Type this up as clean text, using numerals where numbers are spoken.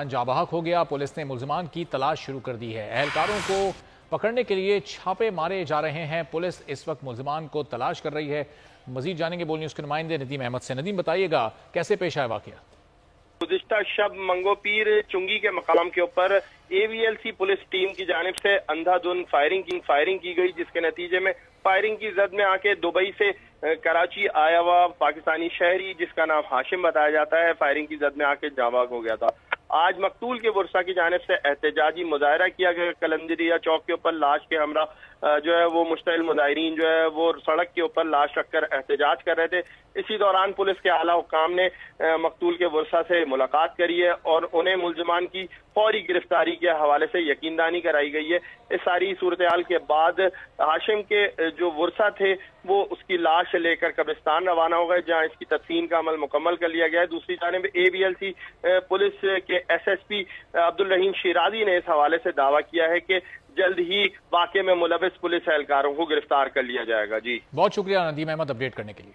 जाँ बहक हो गया। पुलिस ने मुल्जिमान की तलाश शुरू कर दी है। एहलकारों को पकड़ने के लिए छापे मारे जा रहे हैं। पुलिस इस वक्त मुल्जिमान को तलाश कर रही है। मजीद जानेंगे बोल न्यूज़ के नुमाइंदे नदीम अहमद से। नदीम, बताइएगा कैसे पेश आया वाकया? गुज़िश्ता शब मंगोपीर चुंगी के मकाम के ऊपर AVLC पुलिस टीम की जानिब से अंधाधुंध फायरिंग की गई, जिसके नतीजे में फायरिंग की जद में आके दुबई से कराची आया हुआ पाकिस्तानी शहरी जिसका नाम हाशिम बताया जाता है, फायरिंग की जद में आके जाँ बहक हो गया था। आज मकतूल के वर्सा की जानिब से एहतजाजी मुजाहरा किया गया। कलंदरिया चौक के ऊपर लाश के हमरा जो है वो मुश्तइल मुजाहिरीन जो है वो सड़क के ऊपर लाश रखकर एहतजाज कर रहे थे। इसी दौरान पुलिस के आला हुक्काम ने मकतूल के वर्सा से मुलाकात करी है और उन्हें मुल्जिमान की फौरी गिरफ्तारी के हवाले से यकीनदानी कराई गई है। इस सारी सूरत हाल के बाद हाशिम के जो वर्सा थे वो उसकी लाश लेकर कब्रिस्तान रवाना हो गए, जहाँ इसकी तदफीन का अमल मुकम्मल कर लिया गया है। दूसरी जानिब AVLC पुलिस के SSP अब्दुल रहीम शिराजी ने इस हवाले से दावा किया है कि जल्द ही वाक़े में मुलविस पुलिस एहलकारों को गिरफ्तार कर लिया जाएगा। जी, बहुत शुक्रिया नदीम अहमद अपडेट करने के लिए।